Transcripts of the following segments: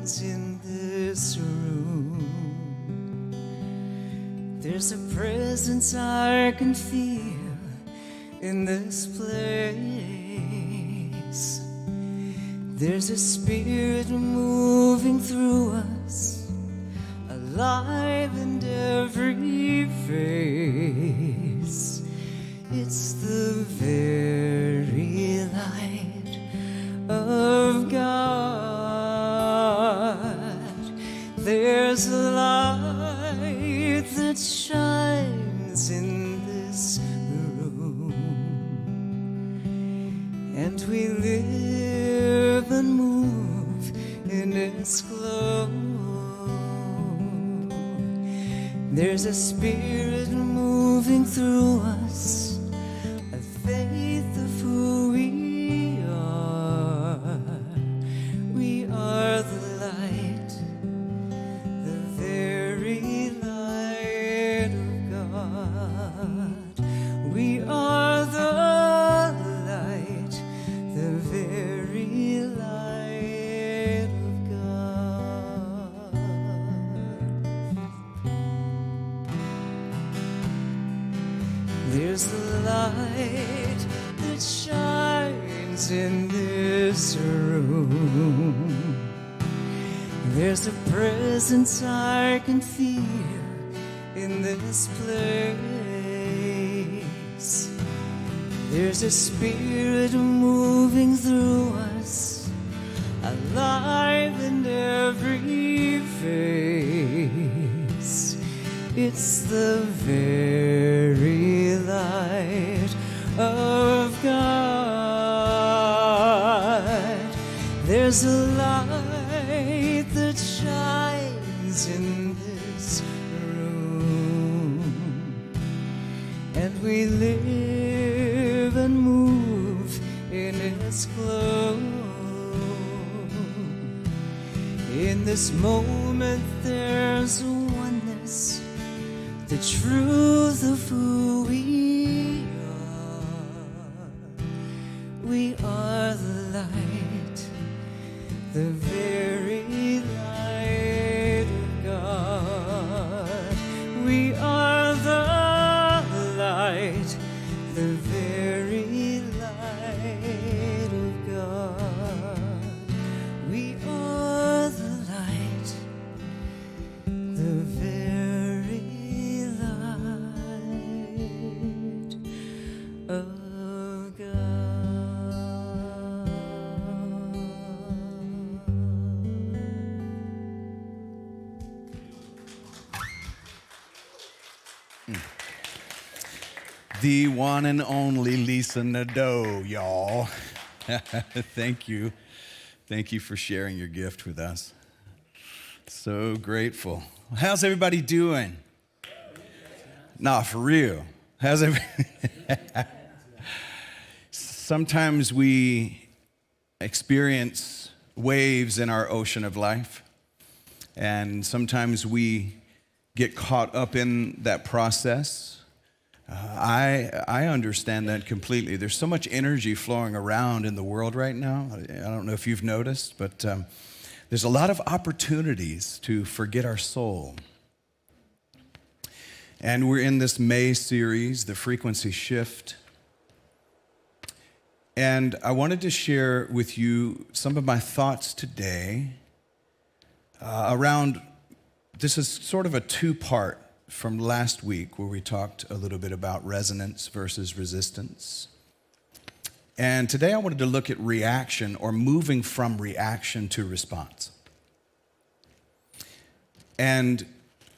shines in this room. There's a presence I can feel in this place. There's a spirit moving through us, alive in every face. It's the very light of God. There's a light that shines in this room, and we live and move in its glow. There's a spirit moving through us, a faith of who we are. We are the light, the very light of God. We are the light, the very light of God. There's the light that shines in this room. There's a presence I can feel in this place. There's a spirit moving through us, alive in every face. It's the very light of God. There's a light that shines in this room, and we live and move in its glow. In this moment there's a oneness, the truth of who we are. We are the light, the very light of God. We are the light, the very light of God. We are the light, the very light of God. The one and only Lisa Nadeau, y'all. Thank you. Thank you for sharing your gift with us. So grateful. How's everybody doing? Nah, for real. How's everybody? Sometimes we experience waves in our ocean of life, and sometimes we get caught up in that process. I understand that completely. There's so much energy flowing around in the world right now. I don't know if you've noticed, but there's a lot of opportunities to forget our soul. And we're in this May series, The Frequency Shift. And I wanted to share with you some of my thoughts today around, this is sort of a two-part from last week where we talked a little bit about resonance versus resistance. And today I wanted to look at reaction, or moving from reaction to response. And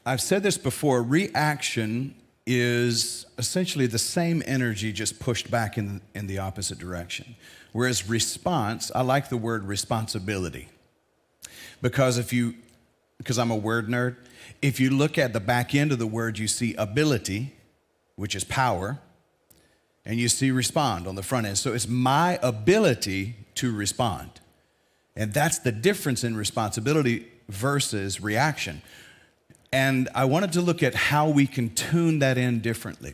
I've said this before, reaction is essentially the same energy just pushed back in the opposite direction. Whereas response, I like the word responsibility. Because I'm a word nerd, if you look at the back end of the word, you see ability, which is power, and you see respond on the front end. So it's my ability to respond. And that's the difference in responsibility versus reaction. And I wanted to look at how we can tune that in differently.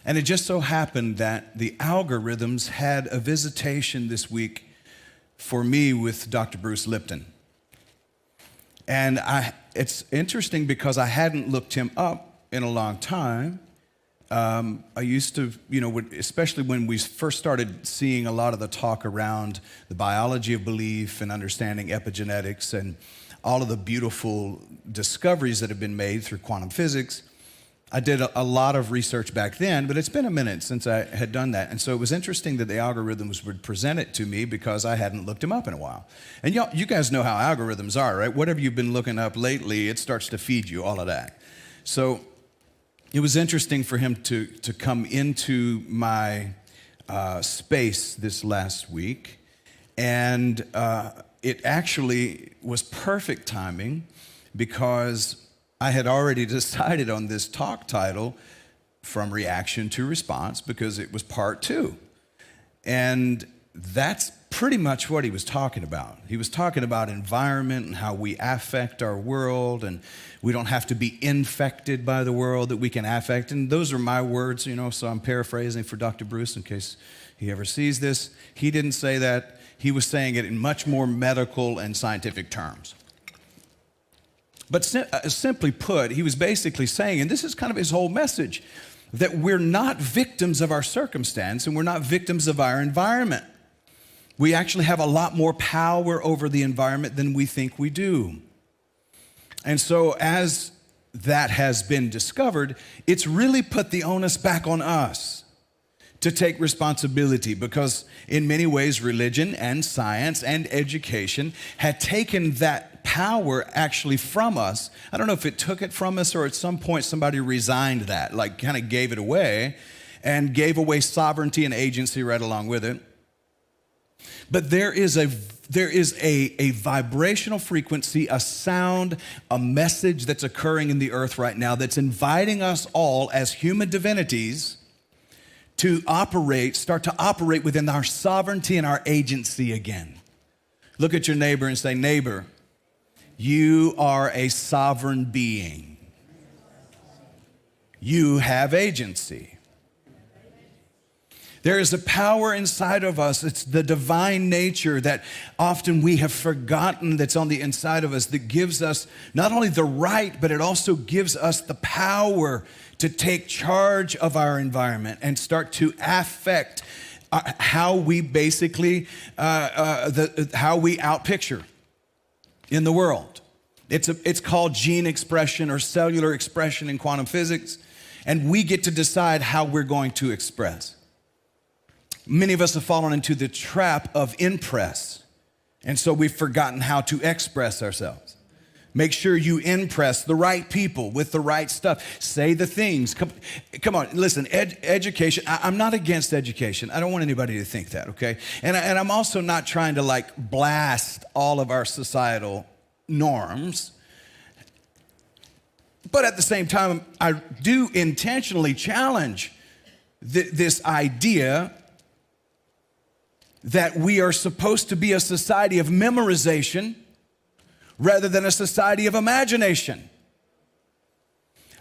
And it just so happened that the algorithms had a visitation this week for me with Dr. Bruce Lipton. And it's interesting because I hadn't looked him up in a long time. I used to, especially when we first started seeing a lot of the talk around the biology of belief and understanding epigenetics and all of the beautiful discoveries that have been made through quantum physics. I did a lot of research back then, but it's been a minute since I had done that. And so it was interesting that the algorithms would present it to me because I hadn't looked them up in a while. And you guys know how algorithms are, right? Whatever you've been looking up lately, it starts to feed you all of that. So it was interesting for him to come into my space this last week. And it actually was perfect timing because I had already decided on this talk title, From Reaction to Response, because it was part 2. And that's pretty much what he was talking about. He was talking about environment and how we affect our world, and we don't have to be infected by the world, that we can affect. And those are my words, so I'm paraphrasing for Dr. Bruce in case he ever sees this. He didn't say that. He was saying it in much more medical and scientific terms. But simply put, he was basically saying, and this is kind of his whole message, that we're not victims of our circumstance and we're not victims of our environment. We actually have a lot more power over the environment than we think we do. And so as that has been discovered, it's really put the onus back on us to take responsibility, because in many ways, religion and science and education had taken that power actually from us. I don't know if it took it from us or at some point somebody resigned that, like kind of gave it away and gave away sovereignty and agency right along with it. But there is a vibrational frequency, a sound, a message that's occurring in the earth right now that's inviting us all as human divinities to start to operate within our sovereignty and our agency again. Look at your neighbor and say, neighbor, you are a sovereign being. You have agency. There is a power inside of us. It's the divine nature that often we have forgotten that's on the inside of us that gives us not only the right, but it also gives us the power to take charge of our environment and start to affect how we basically, how we outpicture in the world. It's called gene expression or cellular expression in quantum physics, and we get to decide how we're going to express. Many of us have fallen into the trap of impress, and so we've forgotten how to express ourselves. Make sure you impress the right people with the right stuff. Say the things. Come on, listen, education. I'm not against education. I don't want anybody to think that, okay? And I'm also not trying to blast all of our societal norms. But at the same time, I do intentionally challenge this idea that we are supposed to be a society of memorization rather than a society of imagination.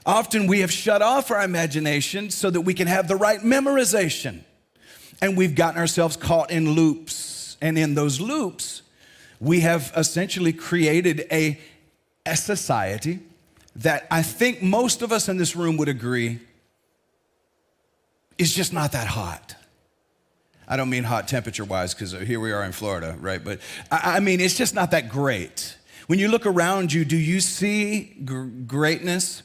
Often we have shut off our imagination so that we can have the right memorization. And we've gotten ourselves caught in loops. And in those loops, we have essentially created a society that I think most of us in this room would agree is just not that hot. I don't mean hot temperature-wise, because here we are in Florida, right? But I mean, it's just not that great. When you look around you, do you see greatness?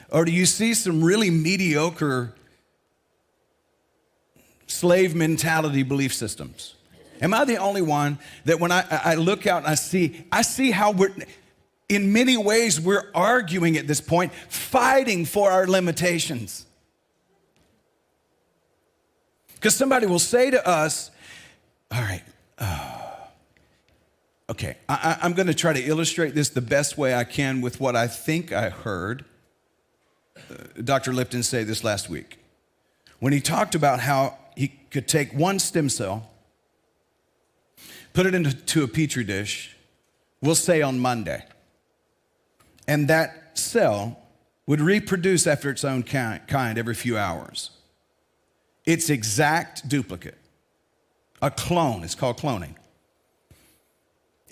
Or do you see some really mediocre slave mentality belief systems? Am I the only one that when I look out and I see how in many ways we're arguing at this point, fighting for our limitations? Because somebody will say to us, all right, okay, I'm going to try to illustrate this the best way I can with what I think I heard Dr. Lipton say this last week, when he talked about how he could take one stem cell, put it into a petri dish, we'll say on Monday, and that cell would reproduce after its own kind every few hours. Its exact duplicate, a clone, it's called cloning.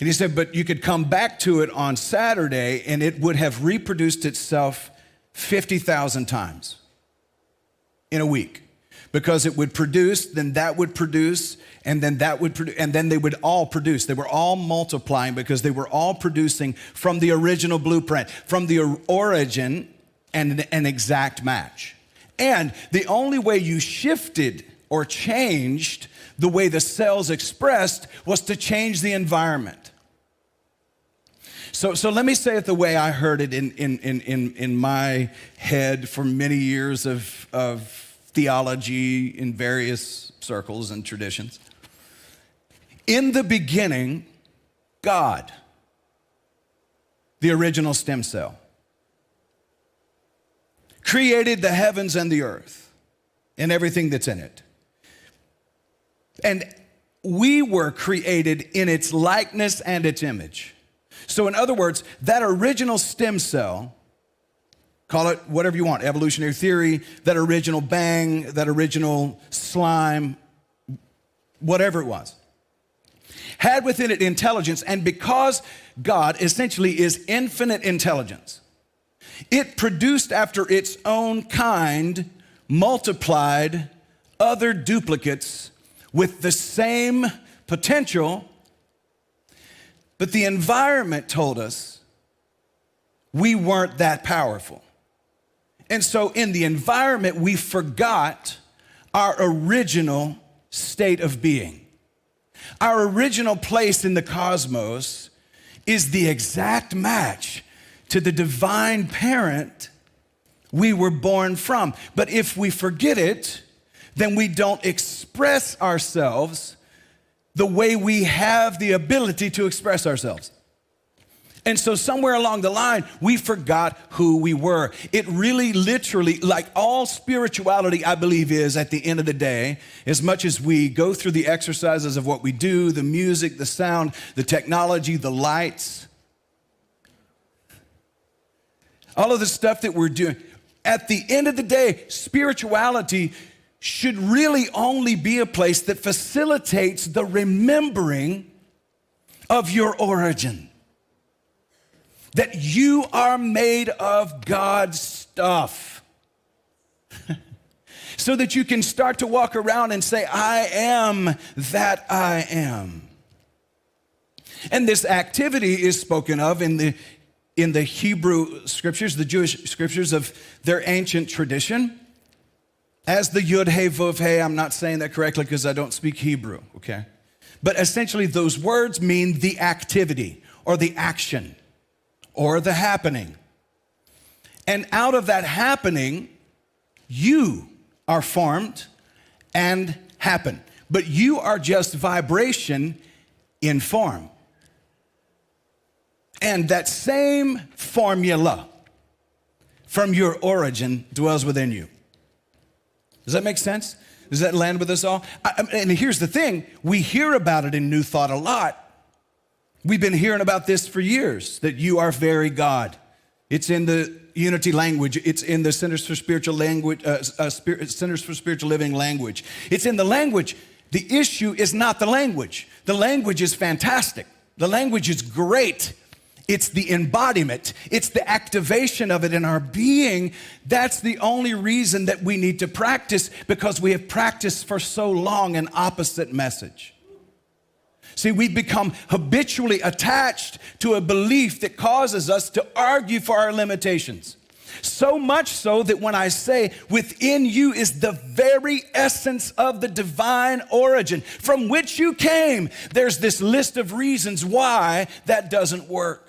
And he said, but you could come back to it on Saturday and it would have reproduced itself 50,000 times in a week. Because it would produce, then that would produce, and then that would produce, and then they would all produce. They were all multiplying because they were all producing from the original blueprint, from the origin and an exact match. And the only way you shifted or changed the way the cells expressed was to change the environment. So let me say it the way I heard it in my head for many years of theology in various circles and traditions. In the beginning, God, the original stem cell, created the heavens and the earth and everything that's in it. And we were created in its likeness and its image. So in other words, that original stem cell, call it whatever you want, evolutionary theory, that original bang, that original slime, whatever it was, had within it intelligence. And because God essentially is infinite intelligence, it produced after its own kind, multiplied other duplicates with the same potential. But the environment told us we weren't that powerful. And so in the environment, we forgot our original state of being. Our original place in the cosmos is the exact match to the divine parent we were born from. But if we forget it, then we don't express ourselves the way we have the ability to express ourselves. And so somewhere along the line, we forgot who we were. It really literally, like all spirituality, I believe, is at the end of the day, as much as we go through the exercises of what we do, the music, the sound, the technology, the lights, all of the stuff that we're doing, at the end of the day, spirituality should really only be a place that facilitates the remembering of your origin. That you are made of God's stuff. So that you can start to walk around and say, I am that I am. And this activity is spoken of in the Hebrew scriptures, the Jewish scriptures of their ancient tradition, as the Yud He Vav He. I'm not saying that correctly because I don't speak Hebrew, okay? But essentially those words mean the activity or the action or the happening. And out of that happening, you are formed and happen. But you are just vibration in form. And that same formula from your origin dwells within you. Does that make sense? Does that land with us all? And here's the thing, we hear about it in New Thought a lot. We've been hearing about this for years, that you are very God. It's in the Unity language. It's in the Centers for Spiritual Language, Centers for Spiritual Living language. It's in the language. The issue is not the language. The language is fantastic. The language is great. It's the embodiment. It's the activation of it in our being. That's the only reason that we need to practice, because we have practiced for so long an opposite message. See, we've become habitually attached to a belief that causes us to argue for our limitations. So much so that when I say within you is the very essence of the divine origin from which you came, there's this list of reasons why that doesn't work.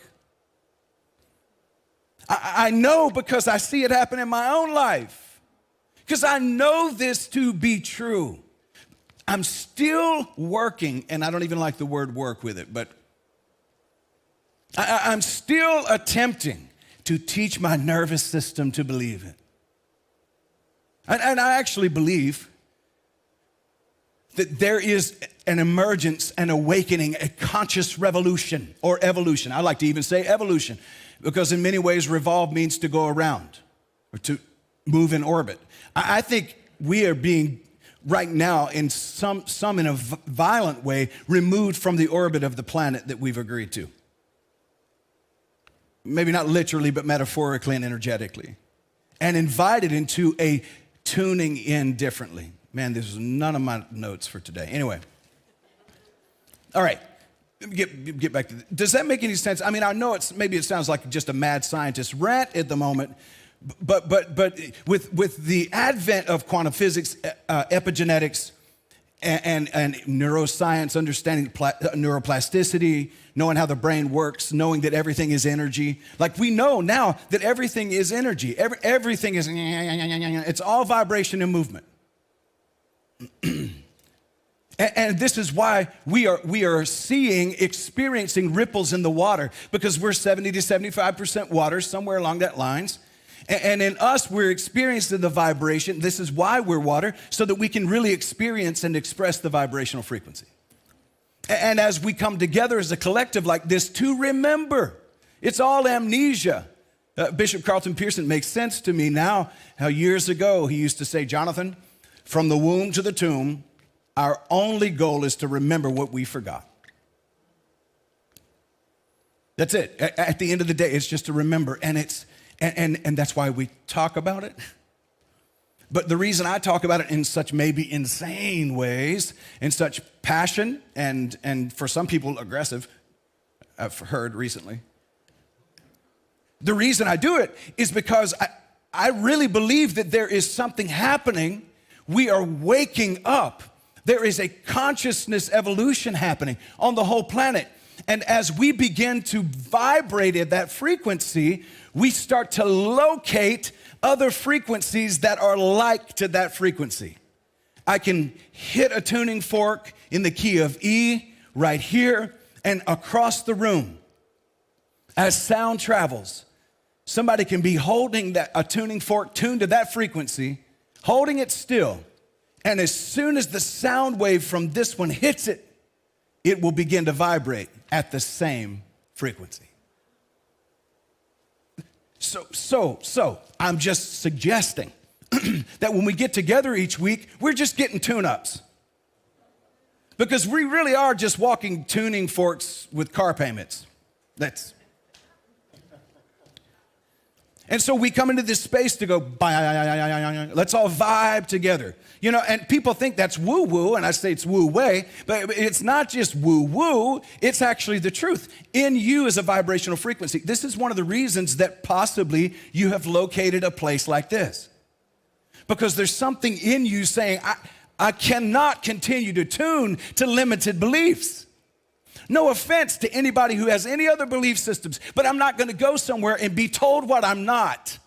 I know because I see it happen in my own life, because I know this to be true. I'm still working, and I don't even like the word work with it, but I'm still attempting to teach my nervous system to believe it. And I actually believe that there is an emergence, an awakening, a conscious revolution or evolution. I like to even say evolution, because in many ways, revolve means to go around or to move in orbit. I think we are being right now in some in a violent way removed from the orbit of the planet that we've agreed to. Maybe not literally, but metaphorically and energetically. And invited into a tuning in differently. Man, this is none of my notes for today. Anyway. All right. Get back to this. Does that make any sense? I mean, I know maybe it sounds like just a mad scientist rant at the moment, but with the advent of quantum physics, epigenetics, and neuroscience, understanding neuroplasticity, knowing how the brain works, knowing that everything is energy. Like we know now that everything is energy. Everything is, it's all vibration and movement. And this is why we are experiencing ripples in the water, because we're 70 to 75% water, somewhere along that lines. And in us, we're experiencing the vibration. This is why we're water, so that we can really experience and express the vibrational frequency. And as we come together as a collective like this to remember, it's all amnesia. Bishop Carlton Pearson makes sense to me now, how years ago he used to say, Jonathan, from the womb to the tomb, our only goal is to remember what we forgot. That's it. At the end of the day, it's just to remember. And that's why we talk about it. But the reason I talk about it in such maybe insane ways, in such passion, and for some people aggressive, I've heard recently. The reason I do it is because I really believe that there is something happening. We are waking up. There is a consciousness evolution happening on the whole planet. And as we begin to vibrate at that frequency, we start to locate other frequencies that are like to that frequency. I can hit a tuning fork in the key of E right here and across the room. As sound travels, somebody can be holding a tuning fork tuned to that frequency, holding it still. And as soon as the sound wave from this one hits it, it will begin to vibrate at the same frequency. So I'm just suggesting that when we get together each week, we're just getting tune-ups. Because we really are just walking tuning forks with car payments. And so we come into this space to go, let's all vibe together. You know, and people think that's woo-woo, and I say it's woo-way, but it's not just woo-woo, it's actually the truth. In you is a vibrational frequency. This is one of the reasons that possibly you have located a place like this. Because there's something in you saying, I cannot continue to tune to limited beliefs. No offense to anybody who has any other belief systems, but I'm not going to go somewhere and be told what I'm not.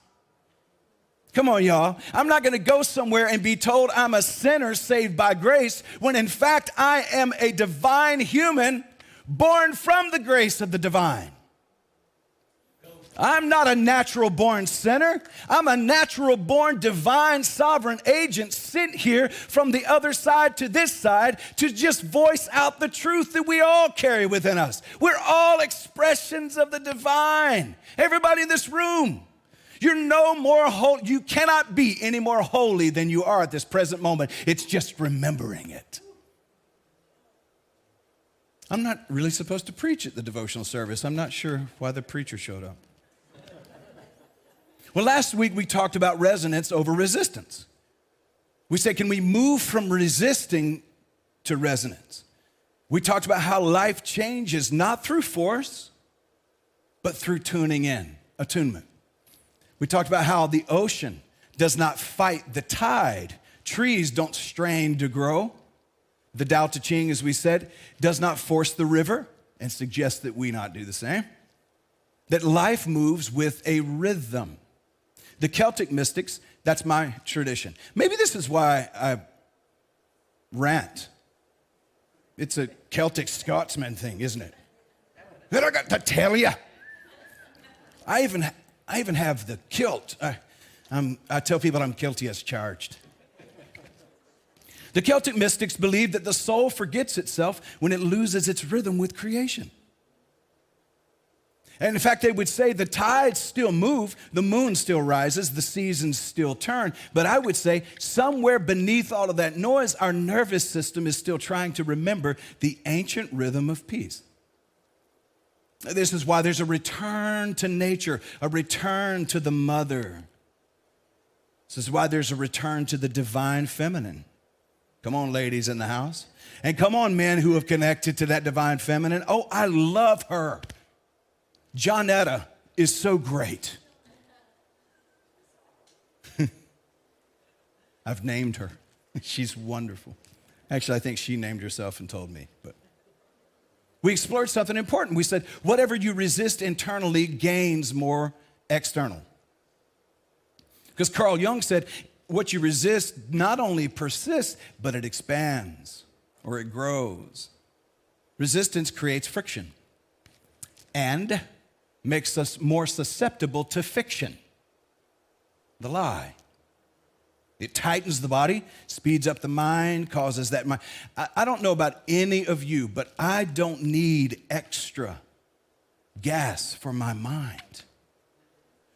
Come on, y'all. I'm not going to go somewhere and be told I'm a sinner saved by grace, when in fact I am a divine human born from the grace of the divine. I'm not a natural born sinner. I'm a natural born divine sovereign agent sent here from the other side to this side to just voice out the truth that we all carry within us. We're all expressions of the divine. Everybody in this room, you're no more holy. You cannot be any more holy than you are at this present moment. It's just remembering it. I'm not really supposed to preach at the devotional service. I'm not sure why the preacher showed up. Well, last week we talked about resonance over resistance. We said, can we move from resisting to resonance? We talked about how life changes not through force, but through tuning in, attunement. We talked about how the ocean does not fight the tide. Trees don't strain to grow. The Tao Te Ching, as we said, does not force the river and suggests that we not do the same. That life moves with a rhythm. The Celtic mystics, that's my tradition. Maybe this is why I rant. It's a Celtic Scotsman thing, isn't it? What I got to tell you? I even have the kilt. I tell people I'm guilty as charged. The Celtic mystics believe that the soul forgets itself when it loses its rhythm with creation. And in fact, they would say the tides still move, the moon still rises, the seasons still turn. But I would say somewhere beneath all of that noise, our nervous system is still trying to remember the ancient rhythm of peace. This is why there's a return to nature, a return to the mother. This is why there's a return to the divine feminine. Come on, ladies in the house. And come on, men who have connected to that divine feminine. Oh, I love her. Johnetta is so great. I've named her. She's wonderful. Actually, I think she named herself and told me. But we explored something important. We said, whatever you resist internally gains more external. Because Carl Jung said, what you resist not only persists, but it expands or it grows. Resistance creates friction and makes us more susceptible to fiction, the lie. It tightens the body, speeds up the mind, causes that mind. I don't know about any of you, but I don't need extra gas for my mind.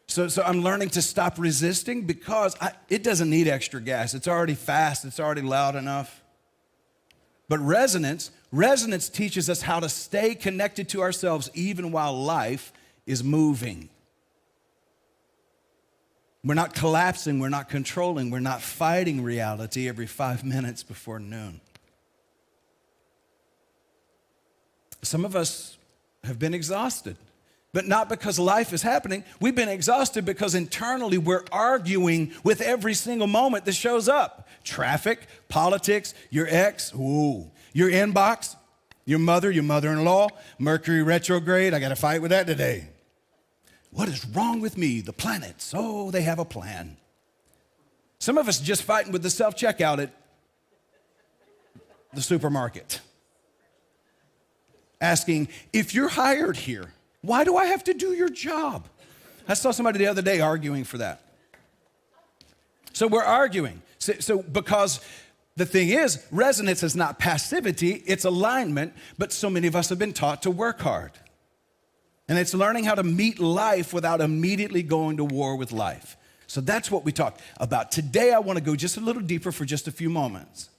So I'm learning to stop resisting because it doesn't need extra gas. It's already fast. It's already loud enough. But resonance teaches us how to stay connected to ourselves even while life is moving. We're not collapsing, we're not controlling, we're not fighting reality every 5 minutes before noon. Some of us have been exhausted, but not because life is happening. We've been exhausted because internally we're arguing with every single moment that shows up. Traffic, politics, your ex, your inbox, your mother-in-law, Mercury retrograde. I got to fight with that today. What is wrong with me? The planets. Oh, they have a plan. Some of us just fighting with the self-checkout at the supermarket. Asking, if you're hired here, why do I have to do your job? I saw somebody the other day arguing for that. So we're arguing. So because the thing is, resonance is not passivity, it's alignment, but so many of us have been taught to work hard. And it's learning how to meet life without immediately going to war with life. So that's what we talked about. Today, I want to go just a little deeper for just a few moments.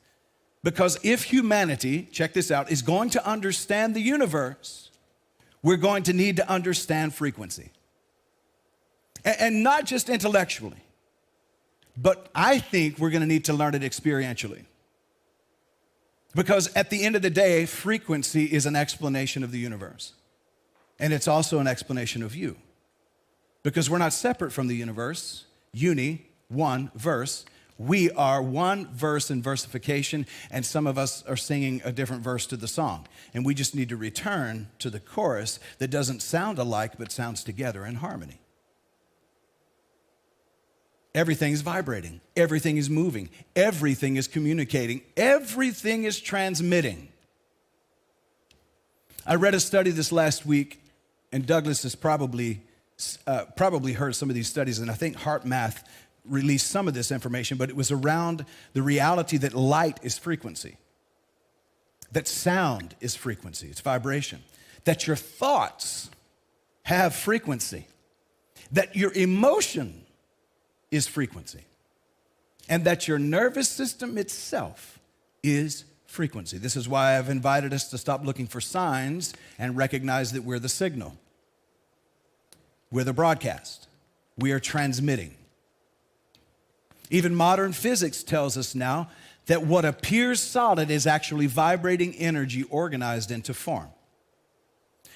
Because if humanity, check this out, is going to understand the universe, we're going to need to understand frequency. And not just intellectually, but I think we're going to need to learn it experientially. Because at the end of the day, frequency is an explanation of the universe. And it's also an explanation of you. Because we're not separate from the universe, one verse. We are one verse in versification, and some of us are singing a different verse to the song. And we just need to return to the chorus that doesn't sound alike, but sounds together in harmony. Everything is vibrating. Everything is moving. Everything is communicating. Everything is transmitting. I read a study this last week, and Douglas has probably heard some of these studies, and I think Heart Math released some of this information, but it was around the reality that light is frequency, that sound is frequency, it's vibration, that your thoughts have frequency, that your emotion is frequency, and that your nervous system itself is frequency. This is why I've invited us to stop looking for signs and recognize that we're the signal. We're the broadcast. We are transmitting. Even modern physics tells us now that what appears solid is actually vibrating energy organized into form.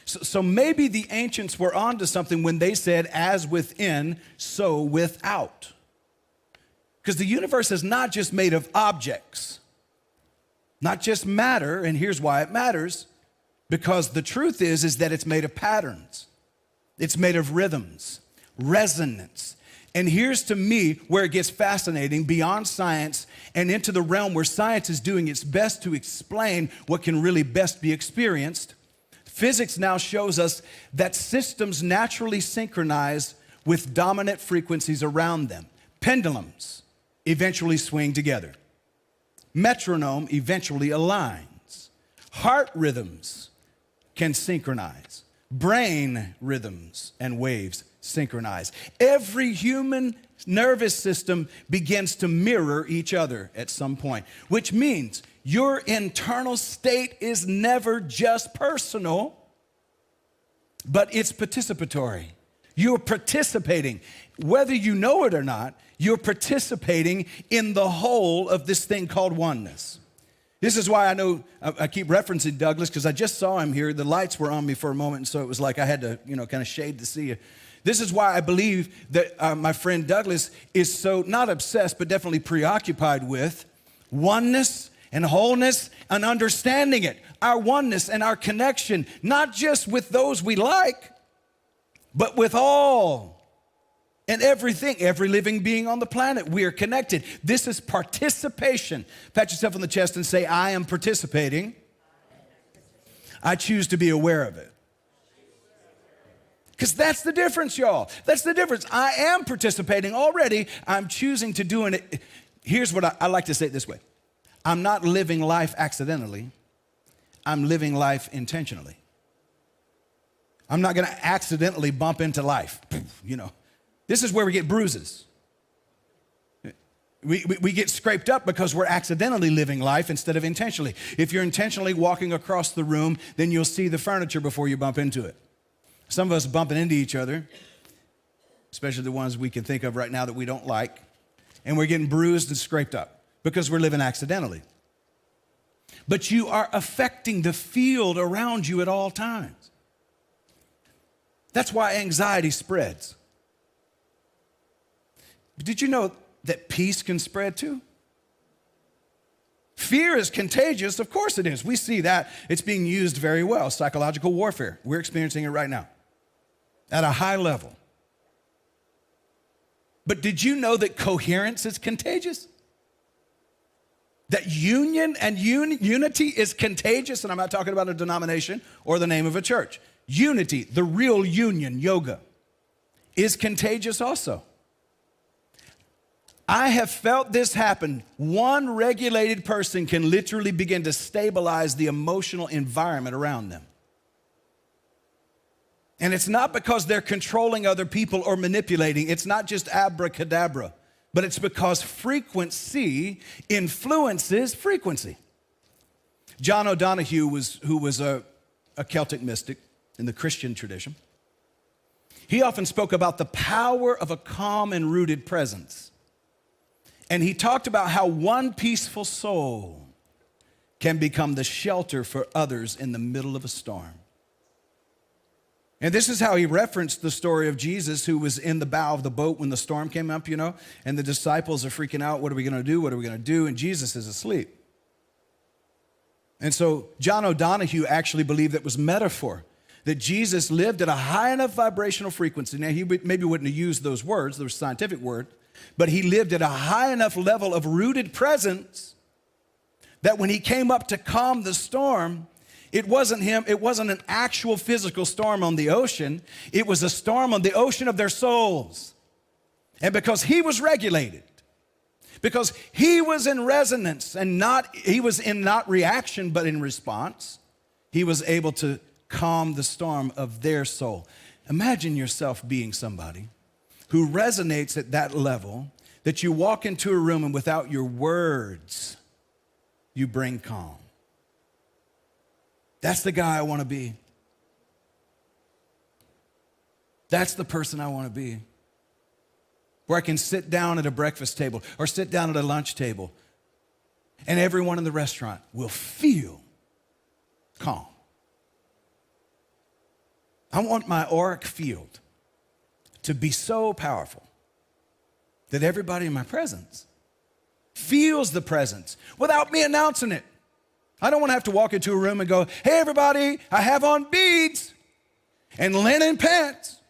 So maybe the ancients were onto something when they said, as within, so without. Because the universe is not just made of objects, not just matter, and here's why it matters. Because the truth is that it's made of patterns. It's made of rhythms, resonance. And here's to me where it gets fascinating beyond science and into the realm where science is doing its best to explain what can really best be experienced. Physics now shows us that systems naturally synchronize with dominant frequencies around them. Pendulums eventually swing together. Metronome eventually aligns. Heart rhythms can synchronize. brain rhythms and waves synchronize. Every human nervous system begins to mirror each other at some point, which means your internal state is never just personal, but it's participatory. You're participating. Whether you know it or not, you're participating in the whole of this thing called oneness. This is why I know I keep referencing Douglas, because I just saw him here. The lights were on me for a moment, and so it was like I had to, kind of shade to see you. This is why I believe that my friend Douglas is so, not obsessed, but definitely preoccupied with oneness and wholeness and understanding it. Our oneness and our connection, not just with those we like, but with all and everything, every living being on the planet. We are connected. This is participation. Pat yourself on the chest and say, I am participating. I choose to be aware of it. Because that's the difference, y'all. That's the difference. I am participating already. I'm choosing to do it. Here's what I like to say it this way. I'm not living life accidentally. I'm living life intentionally. I'm not going to accidentally bump into life. This is where we get bruises. We get scraped up because we're accidentally living life instead of intentionally. If you're intentionally walking across the room, then you'll see the furniture before you bump into it. Some of us bumping into each other, especially the ones we can think of right now that we don't like, and we're getting bruised and scraped up because we're living accidentally. But you are affecting the field around you at all times. That's why anxiety spreads. Did you know that peace can spread too? Fear is contagious. Of course it is. We see that. It's being used very well. Psychological warfare. We're experiencing it right now at a high level. But did you know that coherence is contagious? That union and unity is contagious? And I'm not talking about a denomination or the name of a church. Unity, the real union, yoga, is contagious also. I have felt this happen. One regulated person can literally begin to stabilize the emotional environment around them. And it's not because they're controlling other people or manipulating. It's not just abracadabra, but it's because frequency influences frequency. John O'Donohue, who was a Celtic mystic in the Christian tradition, he often spoke about the power of a calm and rooted presence. And he talked about how one peaceful soul can become the shelter for others in the middle of a storm. And this is how he referenced the story of Jesus, who was in the bow of the boat when the storm came up, and the disciples are freaking out. What are we going to do? What are we going to do? And Jesus is asleep. And so John O'Donohue actually believed that was metaphor, that Jesus lived at a high enough vibrational frequency. Now, he maybe wouldn't have used those words, those scientific words, but he lived at a high enough level of rooted presence that when he came up to calm the storm, it wasn't an actual physical storm on the ocean. It was a storm on the ocean of their souls. And because he was regulated, because he was in resonance and he was in not reaction, but in response, he was able to calm the storm of their soul. Imagine yourself being somebody who resonates at that level, that you walk into a room and without your words, you bring calm. That's the guy I want to be. That's the person I want to be. Where I can sit down at a breakfast table or sit down at a lunch table and everyone in the restaurant will feel calm. I want my auric field to be so powerful that everybody in my presence feels the presence without me announcing it. I don't want to have to walk into a room and go, hey, everybody, I have on beads and linen pants.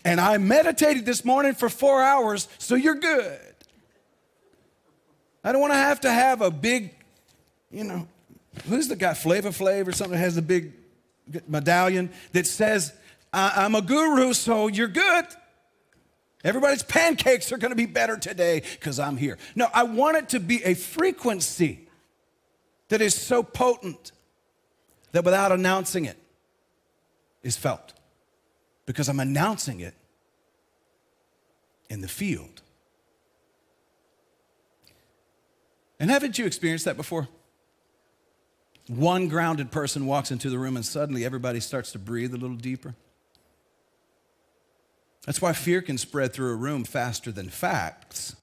And I meditated this morning for 4 hours, so you're good. I don't want to have a big, who's the guy, Flava Flav or something that has a big medallion that says, I'm a guru, so you're good. Everybody's pancakes are going to be better today because I'm here. No, I want it to be a frequency that is so potent that without announcing it, is felt because I'm announcing it in the field. And haven't you experienced that before? One grounded person walks into the room and suddenly everybody starts to breathe a little deeper. That's why fear can spread through a room faster than facts.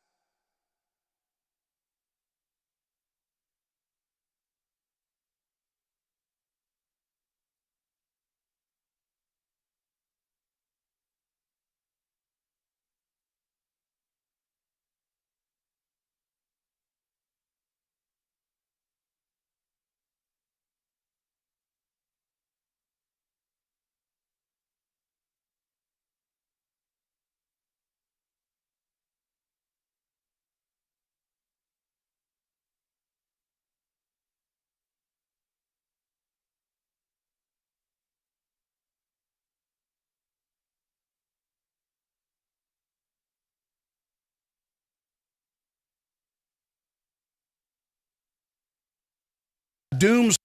Dooms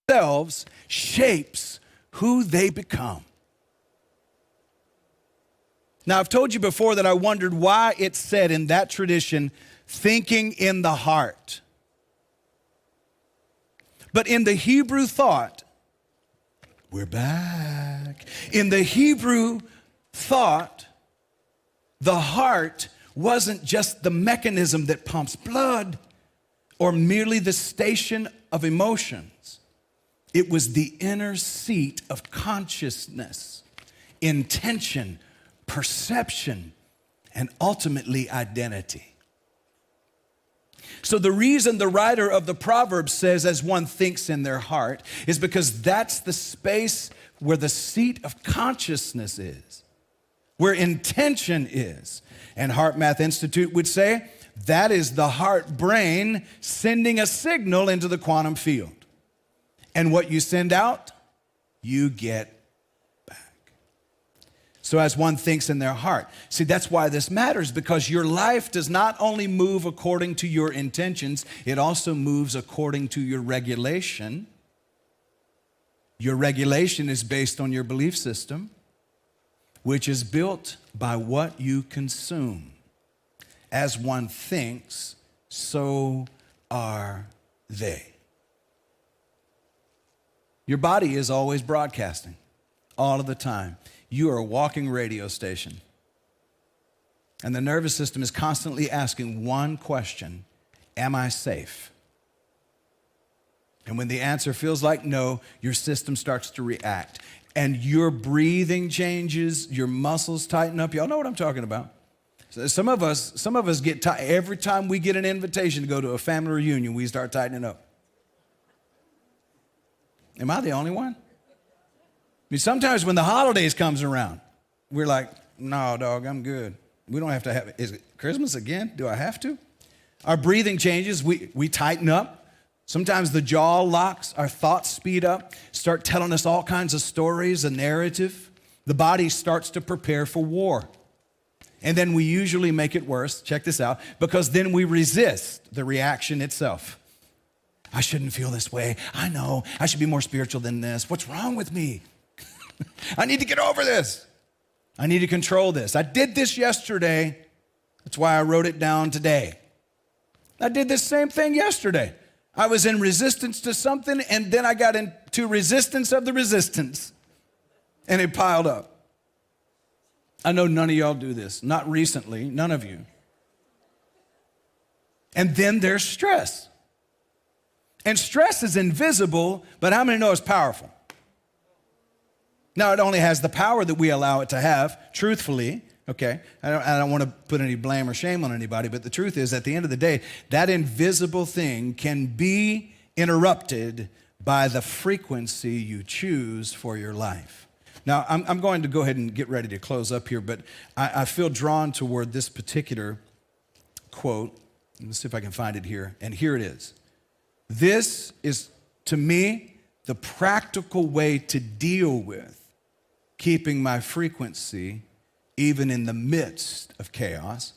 themselves shapes who they become. Now, I've told you before that I wondered why it said in that tradition, thinking in the heart. But in the Hebrew thought, we're back. In the Hebrew thought, the heart wasn't just the mechanism that pumps blood or merely the station of emotions. It was the inner seat of consciousness, intention, perception, and ultimately identity. So the reason the writer of the Proverbs says, as one thinks in their heart, is because that's the space where the seat of consciousness is, where intention is. And Heart Math Institute would say, that is the heart brain sending a signal into the quantum field. And what you send out, you get back. So as one thinks in their heart. See, that's why this matters, because your life does not only move according to your intentions, it also moves according to your regulation. Your regulation is based on your belief system. which is built by what you consume. As one thinks, so are they. Your body is always broadcasting, all of the time. You are a walking radio station. And the nervous system is constantly asking one question: am I safe? And when the answer feels like no, your system starts to react. And your breathing changes, your muscles tighten up. Y'all know what I'm talking about. So some of us get tight. Every time we get an invitation to go to a family reunion, we start tightening up. Am I the only one? I mean, sometimes when the holidays comes around, we're like, no, dog, I'm good. We don't have to have it. Is it Christmas again? Do I have to? Our breathing changes. We tighten up. Sometimes the jaw locks. Our thoughts speed up, start telling us all kinds of stories, a narrative. The body starts to prepare for war. And then we usually make it worse. Check this out. Because then we resist the reaction itself. I shouldn't feel this way. I know. I should be more spiritual than this. What's wrong with me? I need to get over this. I need to control this. I did this yesterday. That's why I wrote it down today. I did this same thing yesterday. I was in resistance to something, and then I got into resistance of the resistance, and it piled up. I know none of y'all do this. Not recently, none of you. And then there's stress. And stress is invisible, but how many know it's powerful? Now, it only has the power that we allow it to have, truthfully, okay? I don't want to put any blame or shame on anybody, but the truth is, at the end of the day, that invisible thing can be interrupted by the frequency you choose for your life. Now, I'm going to go ahead and get ready to close up here, but I feel drawn toward this particular quote. Let's see if I can find it here, and here it is. This is, to me, the practical way to deal with keeping my frequency even in the midst of chaos.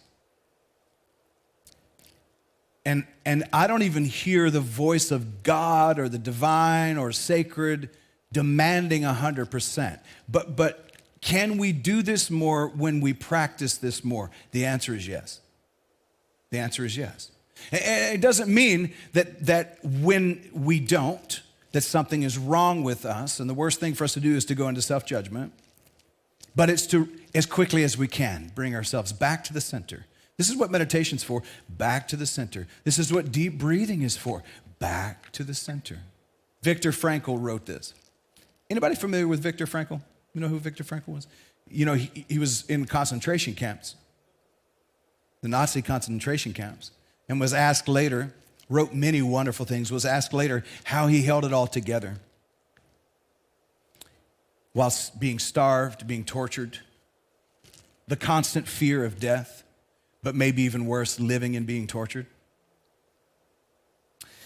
And I don't even hear the voice of God or the divine or sacred demanding 100%. But can we do this more when we practice this more? The answer is yes. The answer is yes. And it doesn't mean that when we don't, that something is wrong with us, and the worst thing for us to do is to go into self-judgment. But it's to, as quickly as we can, bring ourselves back to the center. This is what meditation's for, back to the center. This is what deep breathing is for, back to the center. Viktor Frankl wrote this. Anybody familiar with Viktor Frankl? You know who Viktor Frankl was? You know, he was in concentration camps, the Nazi concentration camps, and was asked later, wrote many wonderful things, was asked later how he held it all together while being starved, being tortured, the constant fear of death, but maybe even worse, living and being tortured.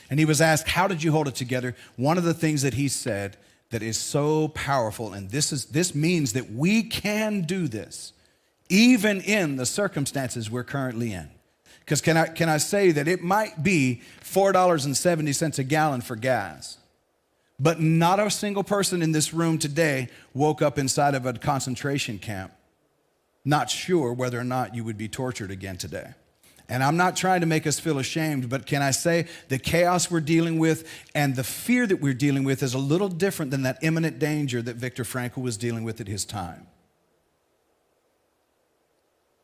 And he was asked, how did you hold it together? One of the things that he said that is so powerful, and this means that we can do this, even in the circumstances we're currently in. Because can I say that it might be $4.70 a gallon for gas, but not a single person in this room today woke up inside of a concentration camp not sure whether or not you would be tortured again today. And I'm not trying to make us feel ashamed, but can I say the chaos we're dealing with and the fear that we're dealing with is a little different than that imminent danger that Viktor Frankl was dealing with at his time.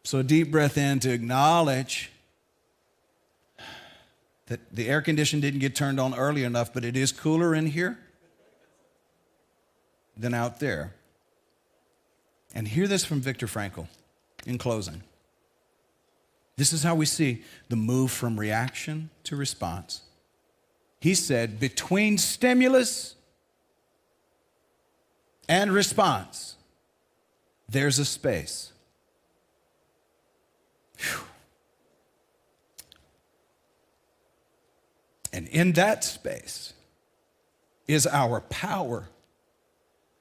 So a deep breath in to acknowledge that the air condition didn't get turned on early enough, but it is cooler in here than out there. And hear this from Viktor Frankl in closing. This is how we see the move from reaction to response. He said, between stimulus and response, there's a space. Whew. And in that space is our power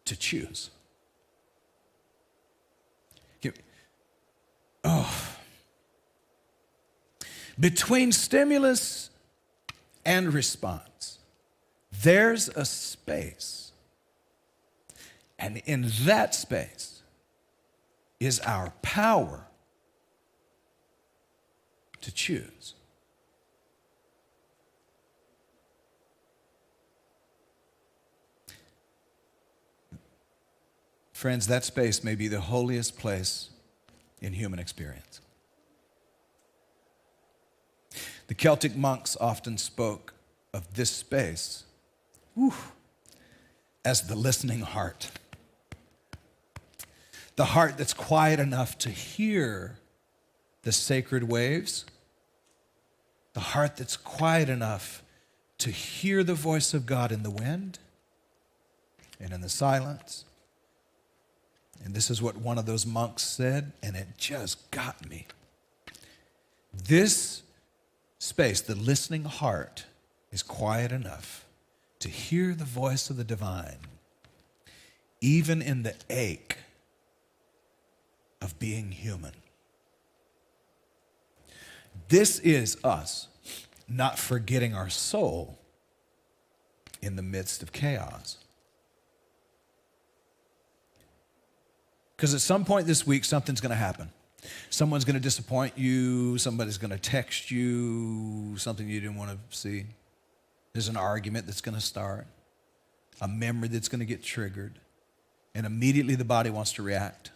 to choose. Between stimulus and response, there's a space. And in that space is our power to choose. Friends, that space may be the holiest place in human experience. The Celtic monks often spoke of this space as the listening heart. The heart that's quiet enough to hear the sacred waves. The heart that's quiet enough to hear the voice of God in the wind and in the silence. And this is what one of those monks said, and it just got me. This space, the listening heart, is quiet enough to hear the voice of the divine, even in the ache of being human. This is us not forgetting our soul in the midst of chaos. Because at some point this week, something's going to happen. Someone's going to disappoint you. Somebody's going to text you something you didn't want to see. There's an argument that's going to start, a memory that's going to get triggered, and immediately the body wants to react,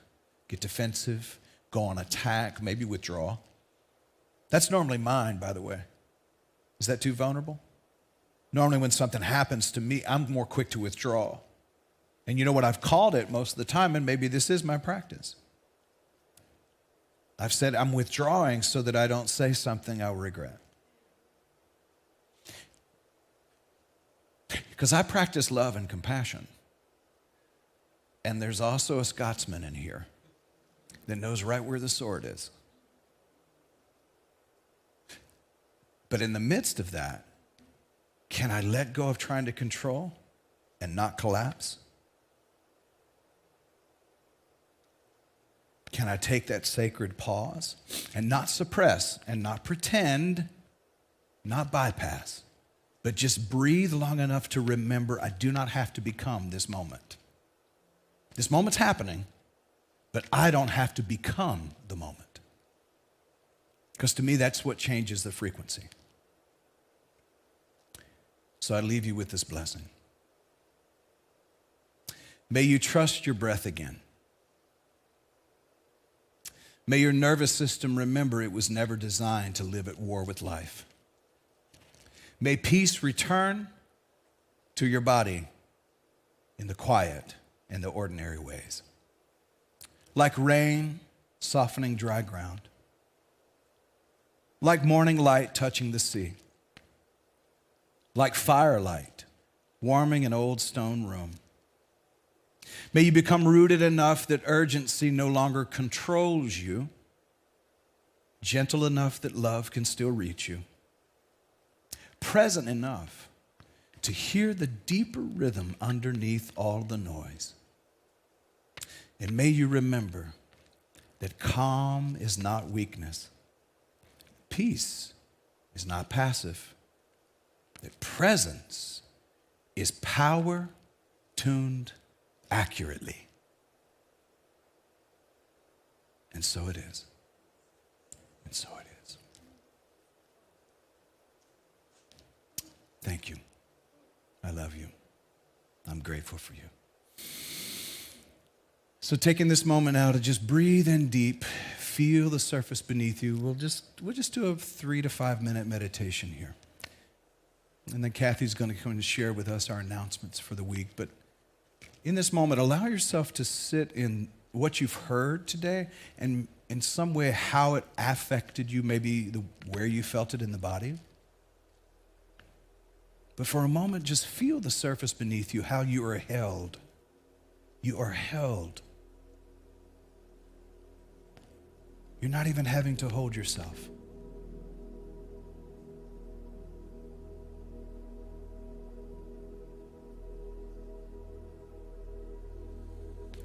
get defensive, go on attack, maybe withdraw. That's normally mine, by the way. Is that too vulnerable? Normally when something happens to me, I'm more quick to withdraw. And you know what I've called it most of the time, and maybe this is my practice. I've said I'm withdrawing so that I don't say something I'll regret. Because I practice love and compassion. And there's also a Scotsman in here that knows right where the sword is. But in the midst of that, can I let go of trying to control and not collapse? Can I take that sacred pause and not suppress and not pretend, not bypass, but just breathe long enough to remember I do not have to become this moment. This moment's happening, but I don't have to become the moment. Because to me, that's what changes the frequency. So I leave you with this blessing. May you trust your breath again. May your nervous system remember it was never designed to live at war with life. May peace return to your body in the quiet and the ordinary ways. Like rain softening dry ground. Like morning light touching the sea. Like firelight warming an old stone room. May you become rooted enough that urgency no longer controls you, gentle enough that love can still reach you, present enough to hear the deeper rhythm underneath all the noise. And may you remember that calm is not weakness, peace is not passive, that presence is power tuned accurately. And so it is. And so it is. Thank you. I love you. I'm grateful for you. So taking this moment now to just breathe in deep, feel the surface beneath you. We'll just do a 3 to 5 minute meditation here. And then Kathy's going to come and share with us our announcements for the week. But in this moment, allow yourself to sit in what you've heard today and in some way how it affected you, maybe where you felt it in the body. But for a moment, just feel the surface beneath you, how you are held. You are held. You're not even having to hold yourself.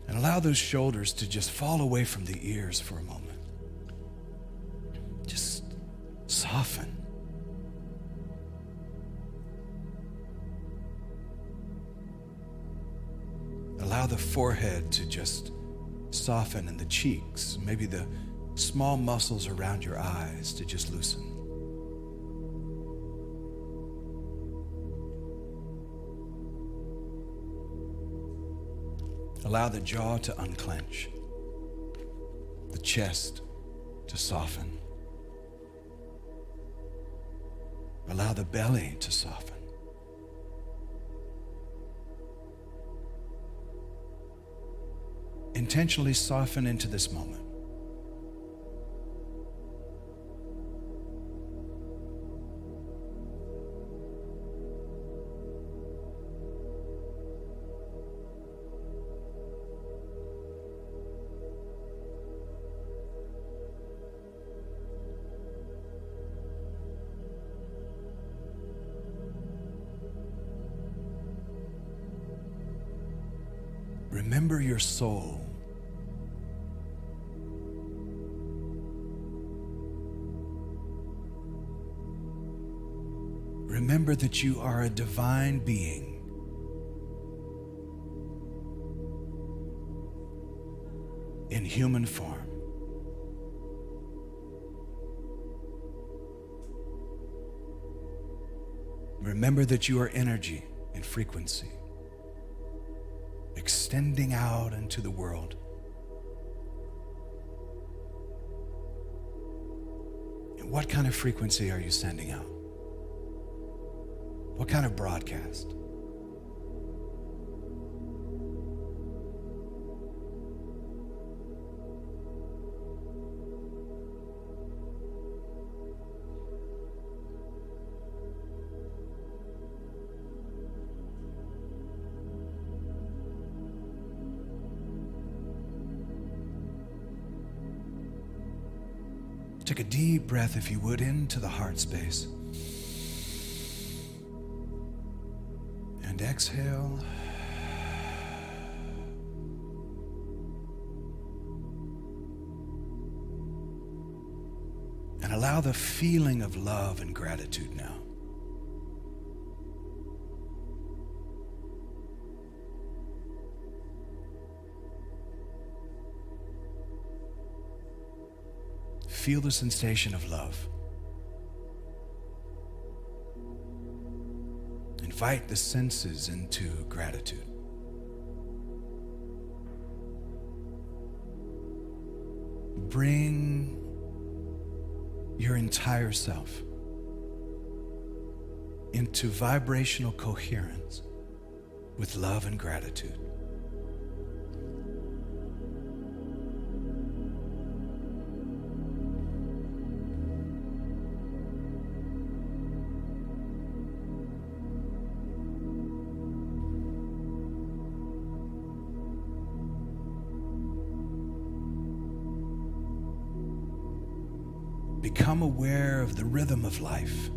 And allow those shoulders to just fall away from the ears for a moment. Just soften. Allow the forehead to just soften in the cheeks, maybe the small muscles around your eyes to just loosen. Allow the jaw to unclench, the chest to soften. Allow the belly to soften. Intentionally soften into this moment. Remember your soul. Remember that you are a divine being. In human form. Remember that you are energy and frequency, extending out into the world. And what kind of frequency are you sending out? What kind of broadcast? Take a deep breath, if you would, into the heart space. And exhale. And allow the feeling of love and gratitude now. Feel the sensation of love. Invite the senses into gratitude. Bring your entire self into vibrational coherence with love and gratitude. Become aware of the rhythm of life.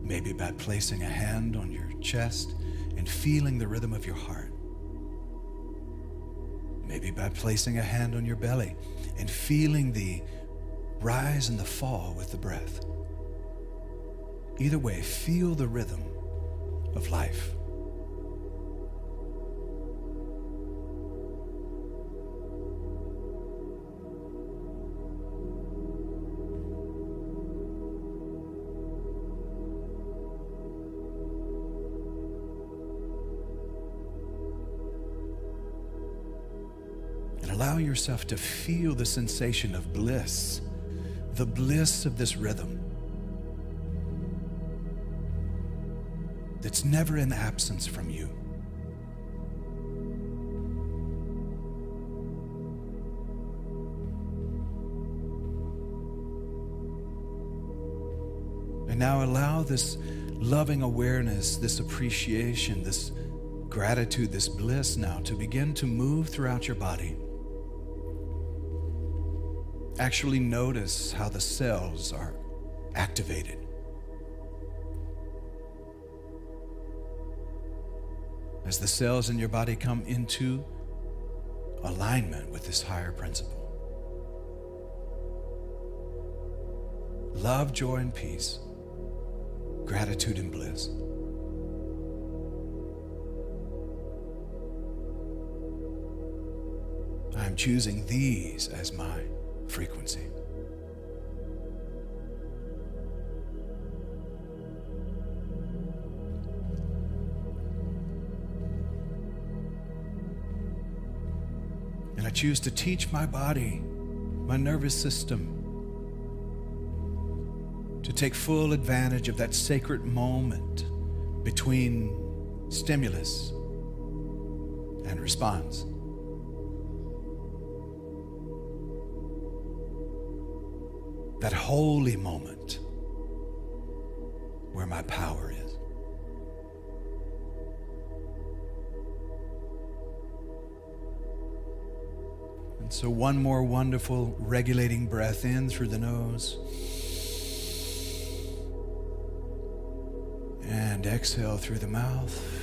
Maybe by placing a hand on your chest and feeling the rhythm of your heart. Maybe by placing a hand on your belly and feeling the rise and the fall with the breath. Either way, feel the rhythm of life. Allow yourself to feel the sensation of bliss, the bliss of this rhythm that's never in absence from you. And now allow this loving awareness, this appreciation, this gratitude, this bliss now to begin to move throughout your body. Actually notice how the cells are activated. As the cells in your body come into alignment with this higher principle. Love, joy, and peace. Gratitude and bliss. I'm choosing these as my frequency. And I choose to teach my body, my nervous system, to take full advantage of that sacred moment between stimulus and response. That holy moment where my power is. And so one more wonderful regulating breath in through the nose. And exhale through the mouth.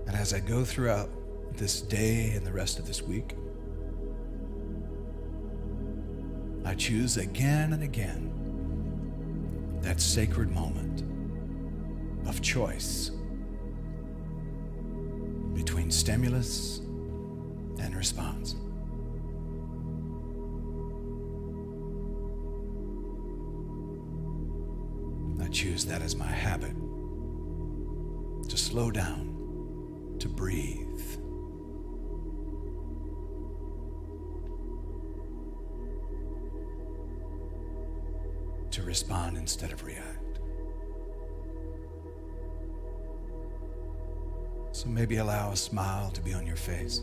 And as I go throughout this day and the rest of this week, I choose again and again that sacred moment of choice between stimulus and response. I choose that as my habit, to slow down, to breathe. To respond instead of react. So maybe allow a smile to be on your face.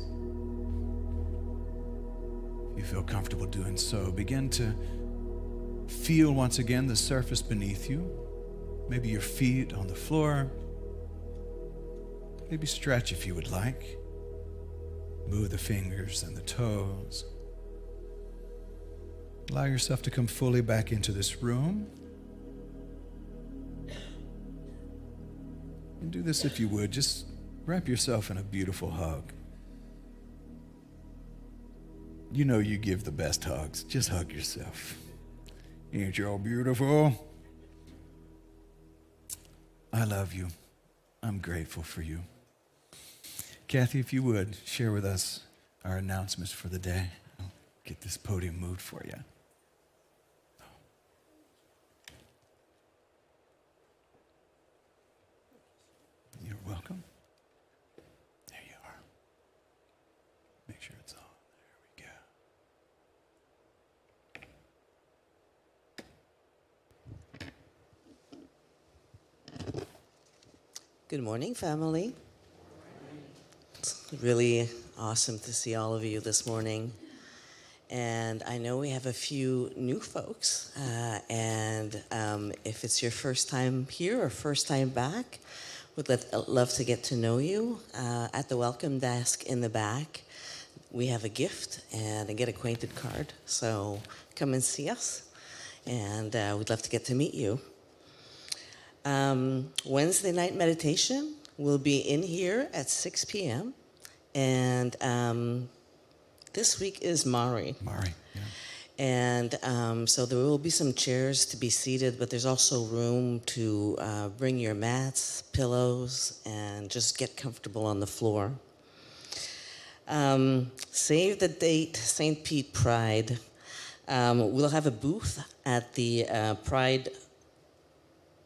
If you feel comfortable doing so, begin to feel once again the surface beneath you. Maybe your feet on the floor. Maybe stretch if you would like. Move the fingers and the toes. Allow yourself to come fully back into this room. And do this if you would. Just wrap yourself in a beautiful hug. You know you give the best hugs. Just hug yourself. Ain't you all beautiful? I love you. I'm grateful for you. Kathy, if you would, share with us our announcements for the day. I'll get this podium moved for you. You're welcome. There you are. Make sure it's on. There we go. Good morning, family. It's really awesome to see all of you this morning. And I know we have a few new folks. If it's your first time here or first time back, would love to get to know you. At the welcome desk in the back, we have a gift and a get acquainted card. So come and see us. And we'd love to get to meet you. Wednesday night meditation will be in here at 6 p.m. And this week is Mari. Mari, yeah. And so there will be some chairs to be seated, but there's also room to bring your mats, pillows, and just get comfortable on the floor. Save the date, St. Pete Pride. We'll have a booth at the Pride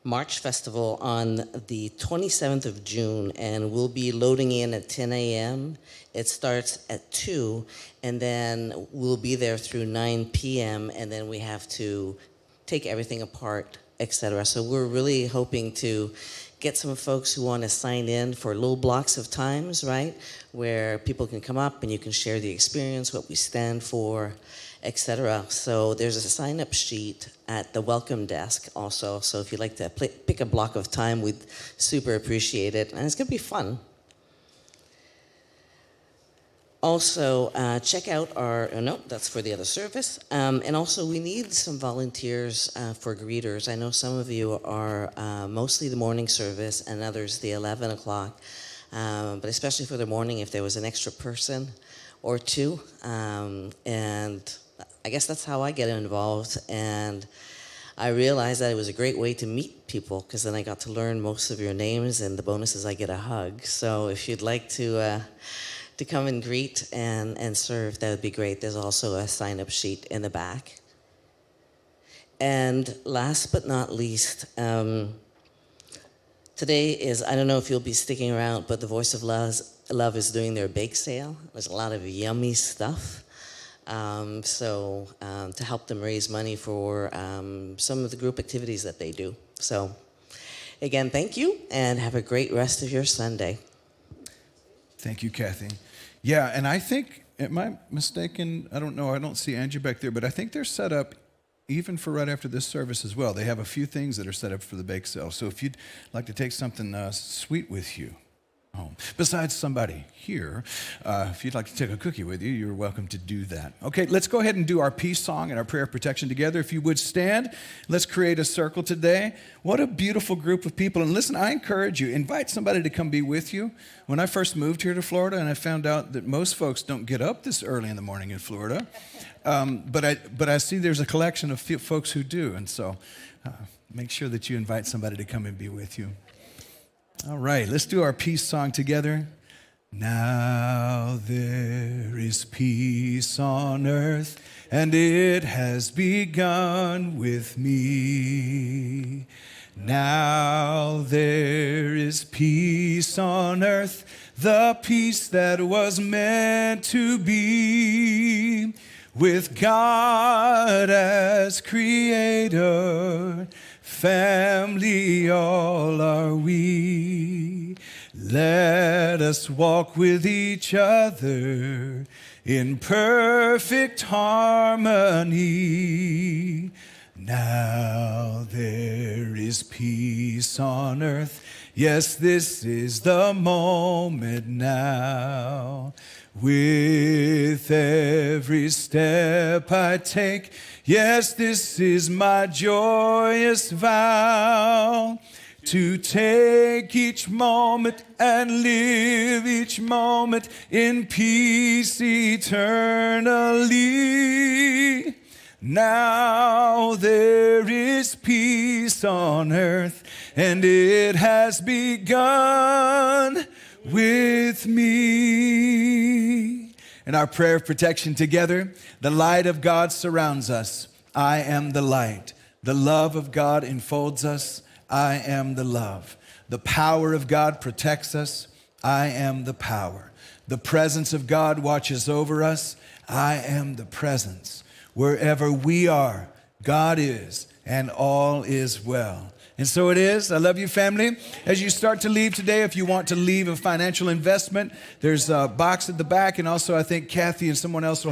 March Festival on the 27th of June, and we'll be loading in at 10 a.m. It starts at 2, and then we'll be there through 9 p.m., and then we have to take everything apart, etc. So we're really hoping to get some folks who want to sign in for little blocks of times, right, where people can come up and you can share the experience, what we stand for, etc. So there's a sign-up sheet at the welcome desk also. So if you'd like to pick a block of time, we'd super appreciate it. And it's going to be fun. Also, check out our, no, that's for the other service. And also, we need some volunteers for greeters. I know some of you are mostly the morning service and others the 11 o'clock. But especially for the morning, if there was an extra person or two. And I guess that's how I get involved. And I realized that it was a great way to meet people because then I got to learn most of your names, and the bonus is I get a hug. So if you'd like to come and greet and serve, that would be great. There's also a sign-up sheet in the back. And last but not least, today is, I don't know if you'll be sticking around, but the Voice of Love is doing their bake sale. There's a lot of yummy stuff. To help them raise money for some of the group activities that they do. So again, thank you, and have a great rest of your Sunday. Thank you, Kathy. Yeah, and I think, am I mistaken? I don't know. I don't see Angie back there, but I think they're set up even for right after this service as well. They have a few things that are set up for the bake sale. So if you'd like to take something sweet with you home, besides somebody here, if you'd like to take a cookie with you, you're welcome to do that. Okay, let's go ahead and do our peace song and our prayer of protection together. If you would stand, let's create a circle today. What a beautiful group of people. And listen, I encourage you, invite somebody to come be with you. When I first moved here to Florida, and I found out that most folks don't get up this early in the morning in Florida, but I see there's a collection of folks who do, and so make sure that you invite somebody to come and be with you. All right, let's do our peace song together. Now there is peace on earth, and it has begun with me. Now there is peace on earth, the peace that was meant to be. With God as creator, family all are we. Let us walk with each other in perfect harmony. Now there is peace on earth. Yes, this is the moment now. With every step I take, yes, this is my joyous vow, to take each moment and live each moment in peace eternally. Now there is peace on earth, and it has begun with me. In our prayer of protection together, the light of God surrounds us. I am the light. The love of God enfolds us. I am the love. The power of God protects us. I am the power. The presence of God watches over us. I am the presence. Wherever we are, God is, and all is well. And so it is. I love you, family. As you start to leave today, if you want to leave a financial investment, there's a box at the back, and also I think Kathy and someone else will